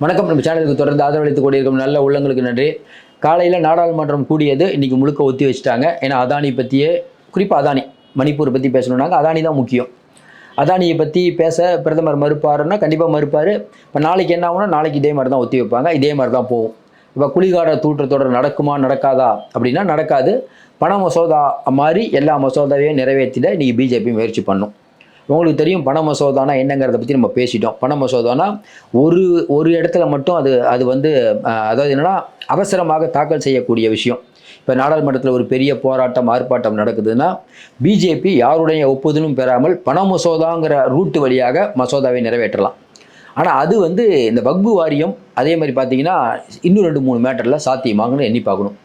வணக்கம். நம்ம சேனலுக்கு தொடர்ந்து ஆதரவளித்து கொண்டிருக்கும் நல்ல உள்ளங்களுக்கு நன்றி. காலையில் நாடாளுமன்றம் கூடியது, இன்றைக்கி முழுக்க ஒத்தி வச்சுட்டாங்க. ஏன்னா அதானி பற்றியே, குறிப்பாக அதானி மணிப்பூர் பற்றி பேசணுன்னாங்க. அதானி தான் முக்கியம். அதானியை பற்றி பேச பிரதமர் மறுப்பாருன்னா கண்டிப்பாக மறுப்பார். இப்போ நாளைக்கு என்ன ஆகும்னா, நாளைக்கு இதே மாதிரி தான் ஒத்தி வைப்பாங்க, இதே மாதிரி தான் போகும். இப்போ குளிர்கால தூற்றத்தொடர் நடக்குமா நடக்காதா அப்படின்னா நடக்காது. பண மசோதா மாதிரி எல்லா மசோதாவையும் நிறைவேற்றிட இன்றைக்கி பிஜேபி முயற்சி பண்ணும். உங்களுக்கு தெரியும் பண மசோதானா என்னங்கிறத பற்றி நம்ம பேசிட்டோம். பண மசோதானா ஒரு இடத்துல மட்டும் அது வந்து அதாவது என்னென்னா அவசரமாக தாக்கல் செய்யக்கூடிய விஷயம். இப்போ நாடாளுமன்றத்தில் ஒரு பெரிய போராட்டம் ஆர்ப்பாட்டம் நடக்குதுன்னா பிஜேபி யாருடைய ஒப்புதலும் பெறாமல் பண மசோதாங்கிற ரூட்டு வழியாக மசோதாவை நிறைவேற்றலாம். ஆனால் அது வந்து இந்த வக்பு வாரியம் அதே மாதிரி பார்த்தீங்கன்னா இன்னும் 2-3 மேட்டரில் சாத்தியமாகனு எண்ணி பார்க்கணும்.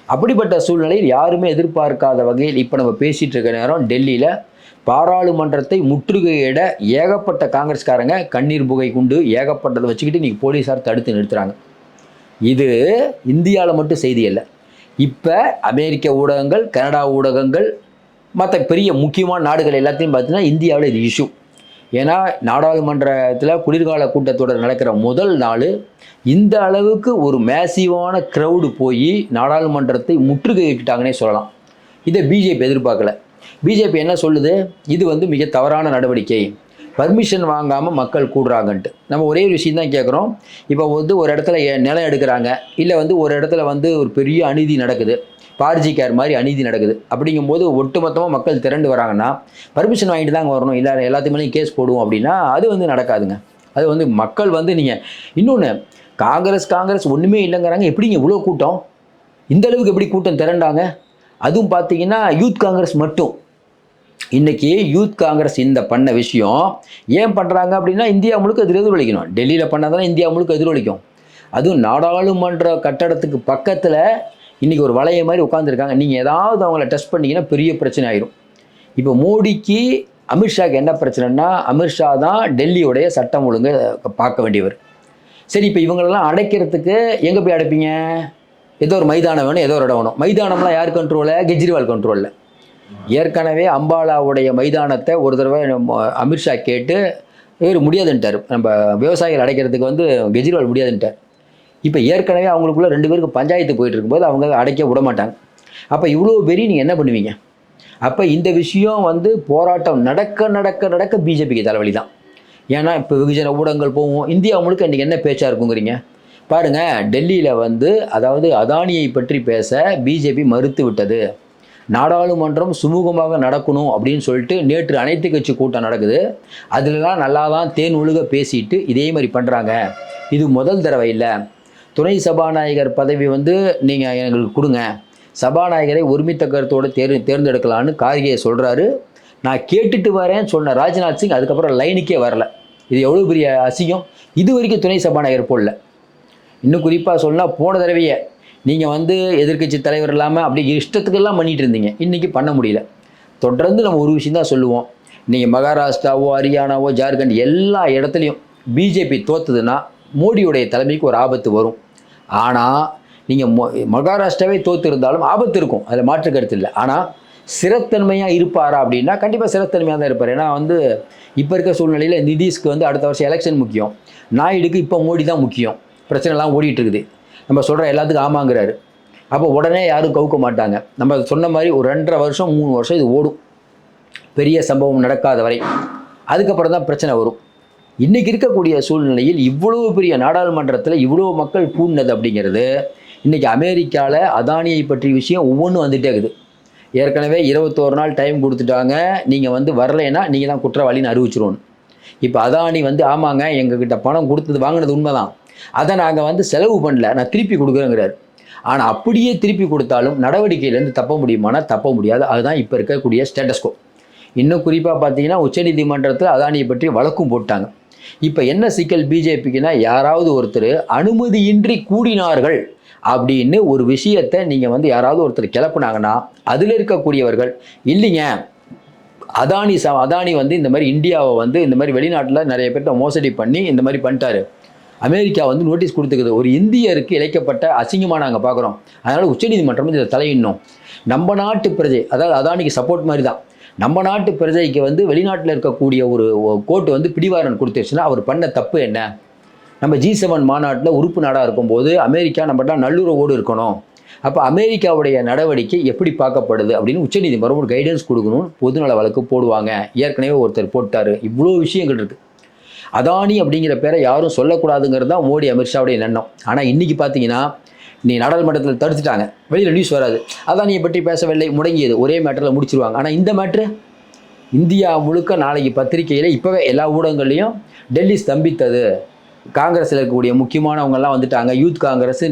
அப்படிப்பட்ட சூழ்நிலையில் யாருமே எதிர்பார்க்காத வகையில் இப்போ நம்ம பேசிகிட்டு இருக்க நேரம் டெல்லியில் பாராளுமன்றத்தை முற்றுகையிட ஏகப்பட்ட காங்கிரஸ்காரங்க கண்ணீர் புகை குண்டு ஏகப்பட்டதை வச்சுக்கிட்டு இன்றைக்கி போலீஸார் தடுத்து நிறுத்துகிறாங்க. இது இந்தியாவில் மட்டும் செய்தி இல்லை. இப்போ அமெரிக்க ஊடகங்கள், கனடா ஊடகங்கள், மற்ற பெரிய முக்கியமான நாடுகள் எல்லாத்தையும் பார்த்தீங்கன்னா இந்தியாவில் இது இஷ்யூ. ஏன்னா நாடாளுமன்றத்தில் குளிர்கால கூட்டத்தொடர் நடக்கிற முதல் நாள் இந்த அளவுக்கு ஒரு மேசிவான க்ரௌடு போய் நாடாளுமன்றத்தை முற்றுகையிட்டாங்கன்னே சொல்லலாம். இதை பிஜேபி எதிர்பார்க்கல. பிஜேபி என்ன சொல்லுது, இது வந்து மிக தவறான நடவடிக்கை, பர்மிஷன் வாங்காமல் மக்கள் கூடுறாங்கன்ட்டு. நம்ம ஒரே ஒரு விஷயம் தான் கேட்குறோம். இப்போ வந்து ஒரு இடத்துல நிலம் எடுக்கிறாங்க, இல்லை வந்து ஒரு இடத்துல வந்து ஒரு பெரிய அநீதி நடக்குது, பார்ஜிக்கார் மாதிரி அநீதி நடக்குது. அப்படிங்கும்போது ஒட்டுமொத்தமாக மக்கள் திரண்டு வராங்கன்னா பர்மிஷன் வாங்கிட்டு தாங்க வரணும், இல்லை எல்லாத்துக்குமே கேஸ் போடுவோம் அப்படின்னா அது வந்து நடக்காதுங்க. அது வந்து மக்கள் வந்து நீங்கள் இன்னொன்று காங்கிரஸ் ஒன்றுமே இல்லைங்கிறாங்க. எப்படிங்க இவ்வளோ கூட்டம், இந்த அளவுக்கு எப்படி கூட்டம் திரண்டாங்க? அதுவும் பார்த்தீங்கன்னா யூத் காங்கிரஸ் மட்டும். இன்றைக்கி யூத் காங்கிரஸ் இந்த பண்ண விஷயம் ஏன் பண்ணுறாங்க அப்படின்னா இந்தியா முழுக்க அது எதிரொலிக்கணும். டெல்லியில் பண்ணாதானே இந்தியா முழுக்க எதிரொலிக்கும். அதுவும் நாடாளுமன்ற கட்டடத்துக்கு பக்கத்தில் இன்றைக்கி ஒரு வளைய மாதிரி உட்காந்துருக்காங்க. நீங்கள் ஏதாவது அவங்கள டெஸ்ட் பண்ணிங்கன்னா பெரிய பிரச்சனை ஆயிடும். இப்போ மோடிக்கு அமித்ஷாக்கு என்ன பிரச்சனைனா, அமித்ஷா தான் டெல்லியோடைய சட்டம் ஒழுங்கு பார்க்க வேண்டியவர். சரி, இப்போ இவங்களெல்லாம் அடைக்கிறதுக்கு எங்கே போய் அடைப்பீங்க? ஏதோ ஒரு மைதானம் வேணும், ஏதோ ஒரு இடம் வேணும். மைதானம்லாம் யார் கண்ட்ரோலில்? கெஜ்ரிவால் கண்ட்ரோலில். ஏற்கனவே அம்பாலாவுடைய மைதானத்தை ஒரு தடவை அமித்ஷா கேட்டு இவர் முடியாதுன்ட்டார். நம்ம விவசாயிகள் அடைக்கிறதுக்கு வந்து கெஜ்ரிவால் முடியாதுன்ட்டார். இப்போ ஏற்கனவே அவங்களுக்குள்ள 2 பேருக்கு பஞ்சாயத்து போயிட்டு இருக்கும்போது அவங்க அடைக்க விட மாட்டாங்க. அப்போ இவ்வளோ பெரிய நீங்கள் என்ன பண்ணுவீங்க? அப்போ இந்த விஷயம் வந்து போராட்டம் நடக்க நடக்க நடக்க பிஜேபிக்கு தலைவலி தான். ஏன்னா இப்போ வெகுஜன ஊடகங்கள் போவோம், இந்தியா முழுக்க இன்றைக்கி என்ன பேச்சாக இருக்குங்கிறீங்க பாருங்கள். டெல்லியில் வந்து அதாவது அதானியை பற்றி பேச பிஜேபி மறுத்து விட்டது. நாடாளுமன்றம் சுமூகமாக நடக்கணும் அப்படின்னு சொல்லிட்டு நேற்று அனைத்து கட்சி கூட்டம் நடக்குது. அதிலலாம் நல்லா தான் தேன் ஒழுக பேசிட்டு இதே மாதிரி பண்ணுறாங்க. இது முதல் தடவை இல்லை. துணை சபாநாயகர் பதவி வந்து நீங்கள் எங்களுக்கு கொடுங்க, சபாநாயகரை ஒருமித்த கருத்தோடு தேர்ந்தெடுக்கலான்னு கார்கே சொல்கிறாரு. நான் கேட்டுட்டு வரேன்னு சொன்ன ராஜ்நாத் சிங் அதுக்கப்புறம் லைனுக்கே வரல. இது எவ்வளோ பெரிய அசிங்கம். இது வரைக்கும் துணை சபாநாயகர் போடல. இன்னும் குறிப்பாக சொன்னால் போன தடவையே நீங்கள் வந்து எதிர்க்கட்சி தலைவர் இல்லாமல் அப்படி இஷ்டத்துக்கெல்லாம் பண்ணிகிட்டு இருந்தீங்க. இன்றைக்கி பண்ண முடியல. தொடர்ந்து நம்ம ஒரு விஷயம் தான் சொல்லுவோம். நீங்கள் மகாராஷ்டிராவோ ஹரியானாவோ ஜார்க்கண்ட் எல்லா இடத்துலையும் பிஜேபி தோற்றுதுன்னா மோடியுடைய தலைமைக்கு ஒரு ஆபத்து வரும். ஆனால் நீங்கள் மகாராஷ்டிராவே தோற்று இருந்தாலும் ஆபத்து இருக்கும், அதில் மாற்று கருத்து இல்லை. ஆனால் சிறத்தன்மையாக இருப்பாரா அப்படின்னா கண்டிப்பாக சிறத்தன்மையாக தான் இருப்பார். ஏன்னா வந்து இப்போ இருக்க சூழ்நிலையில் நிதிஷ்க்கு வந்து அடுத்த வருஷம் எலெக்ஷன் முக்கியம், நாயுடுக்கு இப்போ மோடி தான் முக்கியம். பிரச்சனைலாம் ஓடிட்டு இருக்குது. நம்ம சொல்கிற எல்லாத்துக்கும் ஆமாங்கிறாரு. அப்போ உடனே யாரும் கவுக்க மாட்டாங்க. நம்ம சொன்ன மாதிரி ஒரு 2.5 வருஷம் 3 வருஷம் இது ஓடும், பெரிய சம்பவம் நடக்காத வரை. அதுக்கப்புறம் தான் பிரச்சனை வரும். இன்றைக்கி இருக்கக்கூடிய சூழ்நிலையில் இவ்வளோ பெரிய நாடாளுமன்றத்தில் இவ்வளோ மக்கள் கூடினது அப்படிங்கிறது இன்றைக்கி அமெரிக்காவில் அதானியை பற்றிய விஷயம் ஒவ்வொன்றும் வந்துகிட்டே இருக்குது. ஏற்கனவே 21 நாள் டைம் கொடுத்துட்டாங்க, நீங்கள் வந்து வரலைன்னா நீங்கள் தான் குற்றவாளின்னு அறிவிச்சிருவோன்னு. இப்போ அதானி வந்து ஆமாங்க எங்ககிட்ட பணம் கொடுத்தது வாங்கினது உண்மைதான், அதை நாங்கள் வந்து செலவு பண்ணல, நான் திருப்பி கொடுக்குறேங்கிறார். ஆனால் அப்படியே திருப்பி கொடுத்தாலும் நடவடிக்கையிலேருந்து தப்ப முடியுமானா தப்ப முடியாது. அதுதான் இப்போ இருக்கக்கூடிய ஸ்டேட்டஸ்கோ. இன்னும் குறிப்பாக பார்த்தீங்கன்னா உச்சநீதிமன்றத்தில் அதானியை பற்றி வழக்கும் போட்டாங்க. இப்போ என்ன சிக்கல் பிஜேபிக்குன்னா, யாராவது ஒருத்தர் அனுமதியின்றி கூடினார்கள் அப்படின்னு ஒரு விஷயத்தை நீங்கள் வந்து யாராவது ஒருத்தர் கிளப்புனாங்கன்னா அதில் இருக்கக்கூடியவர்கள் இல்லைங்க அதானி வந்து இந்த மாதிரி இந்தியாவை வந்து இந்த மாதிரி வெளிநாட்டில் நிறைய பேர்ட்ட மோசடி பண்ணி இந்த மாதிரி பண்ணிட்டாரு, அமெரிக்கா வந்து நோட்டீஸ் கொடுத்துக்குது, ஒரு இந்தியருக்கு இழைக்கப்பட்ட அசிங்கமாக நாங்கள் பார்க்குறோம், அதனால் உச்சநீதிமன்றம் இதை தலையிடணும். நம்ம நாட்டு பிரஜை, அதாவது அதானிக்கு சப்போர்ட் மாதிரி தான், நம்ம நாட்டு பிரஜைக்கு வந்து வெளிநாட்டில் இருக்கக்கூடிய ஒரு கோர்ட்டு வந்து பிடிவாரன் கொடுத்துருச்சுன்னா அவர் பண்ண தப்பு என்ன? நம்ம G7 மாநாட்டில் உறுப்பு நாடாக இருக்கும்போது அமெரிக்கா நம்மகிட்ட நல்லுறவோடு இருக்கணும். அப்போ அமெரிக்காவுடைய நடவடிக்கை எப்படி பார்க்கப்படுது அப்படின்னு உச்சநீதிமன்றம் ஒரு கைடன்ஸ் கொடுக்கணும், பொதுநல வழக்கு போடுவாங்க. ஏற்கனவே ஒருத்தர் போட்டார். இவ்வளோ விஷயங்கள் இருக்குது. அதானி அப்படிங்கிற பேரை யாரும் சொல்லக்கூடாதுங்கிறது தான் மோடி அமித்ஷாவுடைய எண்ணம். ஆனால் இன்றைக்கி பார்த்தீங்கன்னா நீ நாடாளுமன்றத்தில் தடுத்துட்டாங்க, வெளியில் நியூஸ் வராது. அதானியை பற்றி பேசவில்லை, முடங்கியது, ஒரே மேட்டரில் முடிச்சிருவாங்க. ஆனால் இந்த மேட்ரு இந்தியா முழுக்க நாளைக்கு பத்திரிகையில் இப்போவே எல்லா ஊடகங்கள்லையும் டெல்லி ஸ்தம்பித்தது, காங்கிரஸில் இருக்கக்கூடிய முக்கியமானவங்கெல்லாம் வந்துட்டாங்க, யூத் காங்கிரஸ்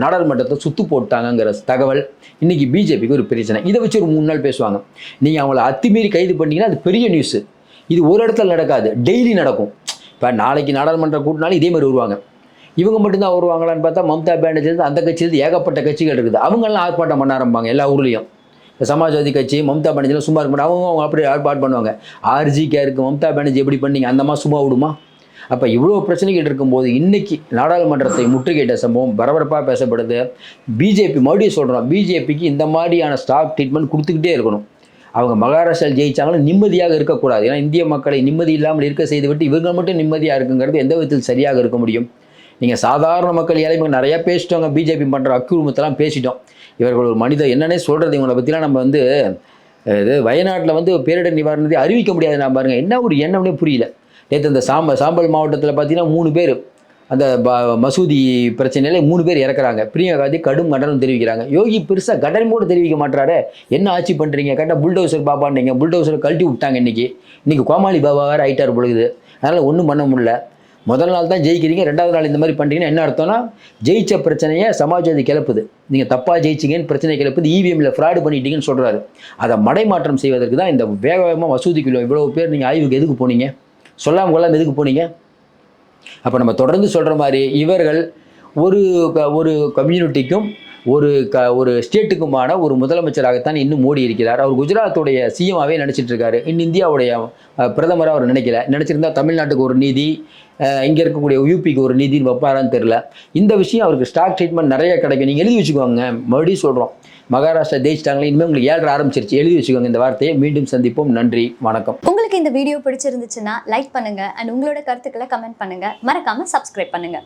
நாடாளுமன்றத்தை சுத்து போட்டாங்கங்கிற தகவல் இன்றைக்கி பிஜேபிக்கு ஒரு பிரச்சனை. இதை வச்சு ஒரு 3 நாள் பேசுவாங்க. நீங்கள் அவங்கள அத்துமீறி கைது பண்ணிங்கன்னா அது பெரிய நியூஸு. இது ஒரு இடத்துல நடக்காது, டெய்லி நடக்கும். இப்போ நாளைக்கு நாடாளுமன்றம் கூட்டினாலும் இதே மாதிரி வருவாங்க. இவங்க மட்டும்தான் வருவாங்களான்னு பார்த்தா மம்தா பானர்ஜிலேருந்து அந்த கட்சியிலேருந்து ஏகப்பட்ட கட்சிகள் இருக்குது. அவங்கெல்லாம் ஆர்ப்பாட்டம் பண்ண ஆரம்பிப்பாங்க எல்லா ஊர்லேயும். இப்போ சமாஜ்வாதி கட்சி மம்தா பானர்ஜிலாம் சும்மா இருக்க மாட்டாங்க, அவங்க அப்படி ஆர்ப்பாட்டம் பண்ணுவாங்க. RGK மம்தா பானர்ஜி எப்படி பண்ணீங்க, அந்தமா சும்மா விடுமா? அப்போ இவ்வளோ பிரச்சனைகள் இருக்கும்போது இன்றைக்கி நாடாளுமன்றத்தை முற்றுகையிட்ட சம்பவம் பரபரப்பாக பேசப்படுது. பிஜேபி மறுபடியும் சொல்கிறோம், பிஜேபிக்கு இந்த மாதிரியான ஸ்டாக் ட்ரீட்மெண்ட் கொடுத்துக்கிட்டே இருக்கணும். அவங்க மகாராஷ்டிராவில் ஜெயிச்சாங்களும் நிம்மதியாக இருக்கக்கூடாது. ஏன்னா இந்திய மக்களை நிம்மதி இல்லாமல் இருக்க செய்துவிட்டு இவங்க மட்டும் நிம்மதியாக இருக்குங்கிறது எந்த விதத்தில் சரியாக இருக்க முடியும்? நீங்கள் சாதாரண மக்கள் ஏழைமை நிறையா பேசிட்டோங்க, பிஜேபி பண்ணுற அக்குறுமத்தெல்லாம் பேசிட்டோம். இவர்கள் ஒரு மனித என்னன்னே சொல்கிறது, இவங்களை பற்றிலாம் நம்ம இது வயநாட்டில் பேரிடர் நிவாரணத்தை அறிவிக்க முடியாது. நான் பாருங்கள் என்ன ஒரு எண்ணம்னே புரியல. நேற்று இந்த சாம்பல் மாவட்டத்தில் பார்த்தீங்கன்னா 3 பேர் அந்த மசூதி பிரச்சனையில் 3 பேர் இறக்குறாங்க. பிரியங்கா காந்தி கடும் கண்டனம் தெரிவிக்கிறாங்க. யோகி பெருசாக கண்டனம் கூட தெரிவிக்க மாட்டாரு. என்ன ஆட்சி பண்ணுறீங்க, கரெக்டாக புல்டோசர் பாபான்னீங்க, புல்டோசரை கழட்டி விட்டாங்க. இன்றைக்கி கோமாளி பாபா வேறு ஆயிட்டார் பொழுது. அதனால் ஒன்றும் பண்ண முடியல. முதல் நாள் தான் ஜெயிக்கிறீங்க, 2வது நாள் இந்த மாதிரி பண்ணுறீங்கன்னா என்ன அர்த்தம்னா ஜெயிச்ச பிரச்சனையை சமாஜ்வாதி கிளப்புது. நீங்கள் தப்பாக ஜெயிச்சிங்கன்னு பிரச்சனை கிளப்புது, EVMல ஃப்ராடு பண்ணிட்டீங்கன்னு சொல்கிறாரு. அதை மடைமாற்றம் செய்வதற்கு தான் இந்த வேகமாக மசூதிக்குள்ள இவ்வளோ பேர் நீங்கள் ஆய்வுக்கு எதுக்கு போனீங்க, சொல்லாமல் கொள்ளாமல் எதுக்கு போனீங்க? அப்போ நம்ம தொடர்ந்து சொல்கிற மாதிரி இவர்கள் ஒரு கம்யூனிட்டிக்கும் ஒரு ஸ்டேட்டுக்குமான ஒரு முதலமைச்சராகத்தான் இன்னும் மோடி இருக்கிறார். அவர் குஜராத்துடைய CMஆவே நினச்சிட்டு இருக்காரு. இன்னும் இந்தியாவுடைய பிரதமராக அவர் நினச்சிருந்தா தமிழ்நாட்டுக்கு ஒரு நீதி, இங்கே இருக்கக்கூடிய UPக்கு ஒரு நீதின்னு வைப்பாரான்னு தெரில. இந்த விஷயம் அவருக்கு ஸ்டாக் ட்ரீட்மெண்ட் நிறைய கிடைக்கும். நீங்கள் எழுதி வச்சுக்கோங்க. மறுபடியும் சொல்கிறோம், மகாராஷ்டிரா ஜெயிச்சிட்டாங்களே, இனிமேல் உங்களுக்கு 7 ஆரம்பிச்சிருச்சு. எழுதி வச்சுக்கோங்க இந்த வார்த்தையை. மீண்டும் சந்திப்போம். நன்றி, வணக்கம். உங்களுக்கு இந்த வீடியோ பிடிச்சிருந்துச்சுன்னா லைக் பண்ணுங்க அண்ட் உங்களோட கருத்துக்களை கமெண்ட் பண்ணுங்க. மறக்காம சப்ஸ்கிரைப் பண்ணுங்க.